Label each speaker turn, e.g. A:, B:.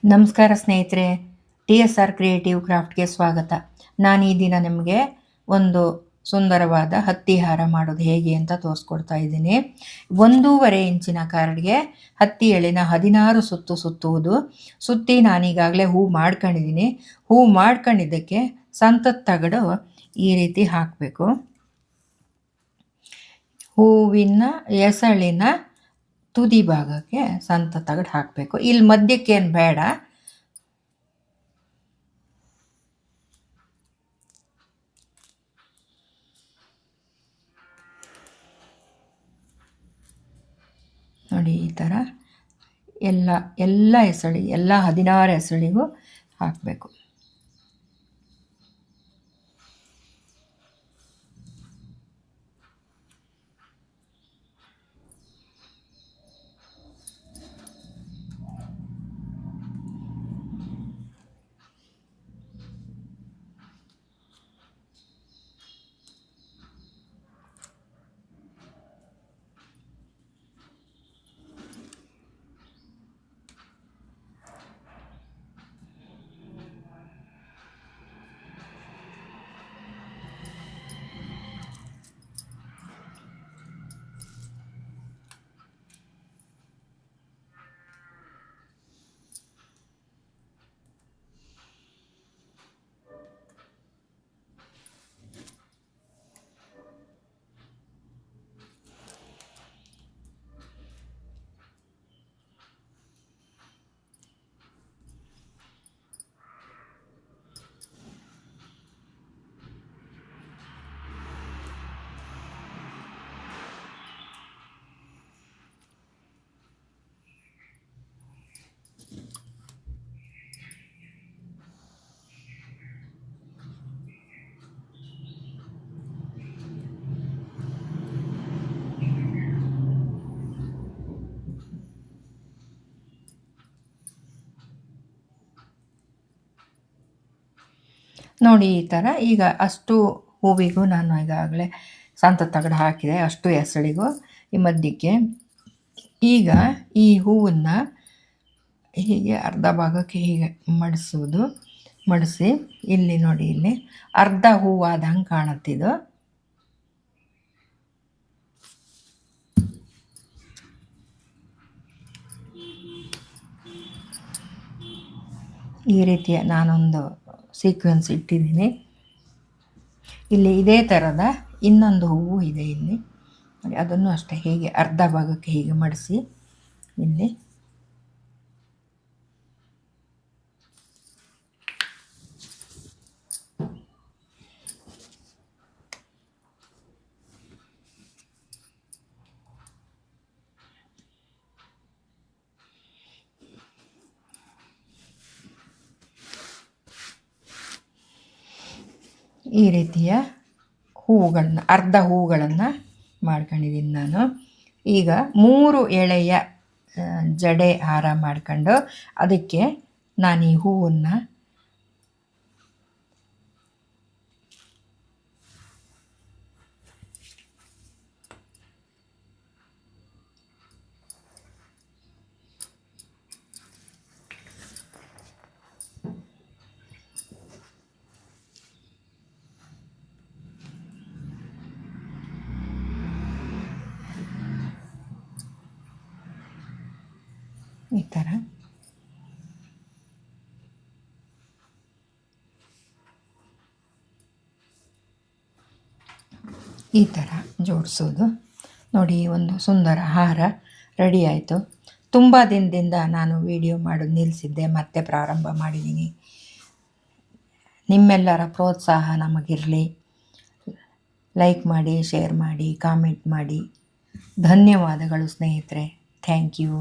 A: ನಮಸ್ಕಾರ ಸ್ನೇಹಿತರೆ, TSR creative ಕ್ರಾಫ್ಟ್ಗೆ ಸ್ವಾಗತ. ನಾನು ಈ ದಿನ ನಿಮಗೆ ಒಂದು ಸುಂದರವಾದ ಹತ್ತಿ ಹಾರ ಮಾಡೋದು ಹೇಗೆ ಅಂತ ತೋರಿಸ್ಕೊಡ್ತಾ ಇದ್ದೀನಿ. 1.5 ಇಂಚಿನ ಕಾರ್ಡ್ಗೆ ಹತ್ತಿ ಎಳೆನ 16 ಸುತ್ತು ಸುತ್ತುವುದು. ಸುತ್ತಿ ನಾನೀಗಾಗಲೇ ಹೂ ಮಾಡ್ಕೊಂಡಿದ್ದೀನಿ. ಹೂ ಮಾಡ್ಕೊಂಡಿದ್ದಕ್ಕೆ ಸಂತದ ತಗಡು ಈ ರೀತಿ ಹಾಕಬೇಕು. ಹೂವಿನ ಎಸಳಿನ ತುದಿ ಭಾಗಕ್ಕೆ ಸಂತ ತಗಡು ಹಾಕಬೇಕು. ಇಲ್ಲಿ ಮಧ್ಯಕ್ಕೇನು ಬೇಡ. ನೋಡಿ, ಈ ಥರ ಎಲ್ಲ ಎಸಳಿ, ಎಲ್ಲ 16 ಎಸಳಿಗೂ ಹಾಕಬೇಕು. ನೋಡಿ, ಈ ಥರ. ಈಗ ಅಷ್ಟು ಹೂವಿಗೂ ನಾನು ಈಗಾಗಲೇ ಸಂತ ತಗಡು ಹಾಕಿದೆ, ಅಷ್ಟು ಎಸಳಿಗೂ ಈ ಮಧ್ಯಕ್ಕೆ. ಈಗ ಈ ಹೂವನ್ನು ಹೀಗೆ ಅರ್ಧ ಭಾಗಕ್ಕೆ ಹೀಗೆ ಮಡಿಸಿ ಇಲ್ಲಿ ನೋಡಿ, ಇಲ್ಲಿ ಅರ್ಧ ಹೂವಾದಂಗೆ ಕಾಣುತ್ತಿದ್ದು. ಈ ರೀತಿಯ ನಾನೊಂದು ಸೀಕ್ವೆನ್ಸ್ ಇಟ್ಟಿದ್ದೀನಿ. ಇಲ್ಲಿ ಇದೇ ಥರದ ಇನ್ನೊಂದು ಹೂವು ಇದೆ ಇಲ್ಲಿ. ಅದನ್ನು ಅಷ್ಟೇ ಹೀಗೆ ಅರ್ಧ ಭಾಗಕ್ಕೆ ಹೀಗೆ ಮಡಿಸಿ ಇಲ್ಲಿ ಈ ರೀತಿಯ ಹೂವುಗಳನ್ನ, ಅರ್ಧ ಹೂವುಗಳನ್ನು ಮಾಡ್ಕೊಂಡಿದ್ದೀನಿ ನಾನು. ಈಗ 3 ಎಳೆಯ ಜಡೆ ಹಾರ ಮಾಡ್ಕೊಂಡು ಅದಕ್ಕೆ ನಾನು ಈ ಹೂವನ್ನು ಈ ಥರ ಜೋಡಿಸೋದು. ನೋಡಿ, ಒಂದು ಸುಂದರ ಹಾರ ರೆಡಿ ಆಯಿತು. ತುಂಬ ದಿನದಿಂದ ನಾನು ವಿಡಿಯೋ ಮಾಡೋದು ನಿಲ್ಲಿಸಿದ್ದೆ, ಮತ್ತೆ ಪ್ರಾರಂಭ ಮಾಡಿದ್ದೀನಿ. ನಿಮ್ಮೆಲ್ಲರ ಪ್ರೋತ್ಸಾಹ ನಮಗಿರಲಿ. ಲೈಕ್ ಮಾಡಿ, ಶೇರ್ ಮಾಡಿ, ಕಾಮೆಂಟ್ ಮಾಡಿ. ಧನ್ಯವಾದಗಳು ಸ್ನೇಹಿತರೆ. Thank you.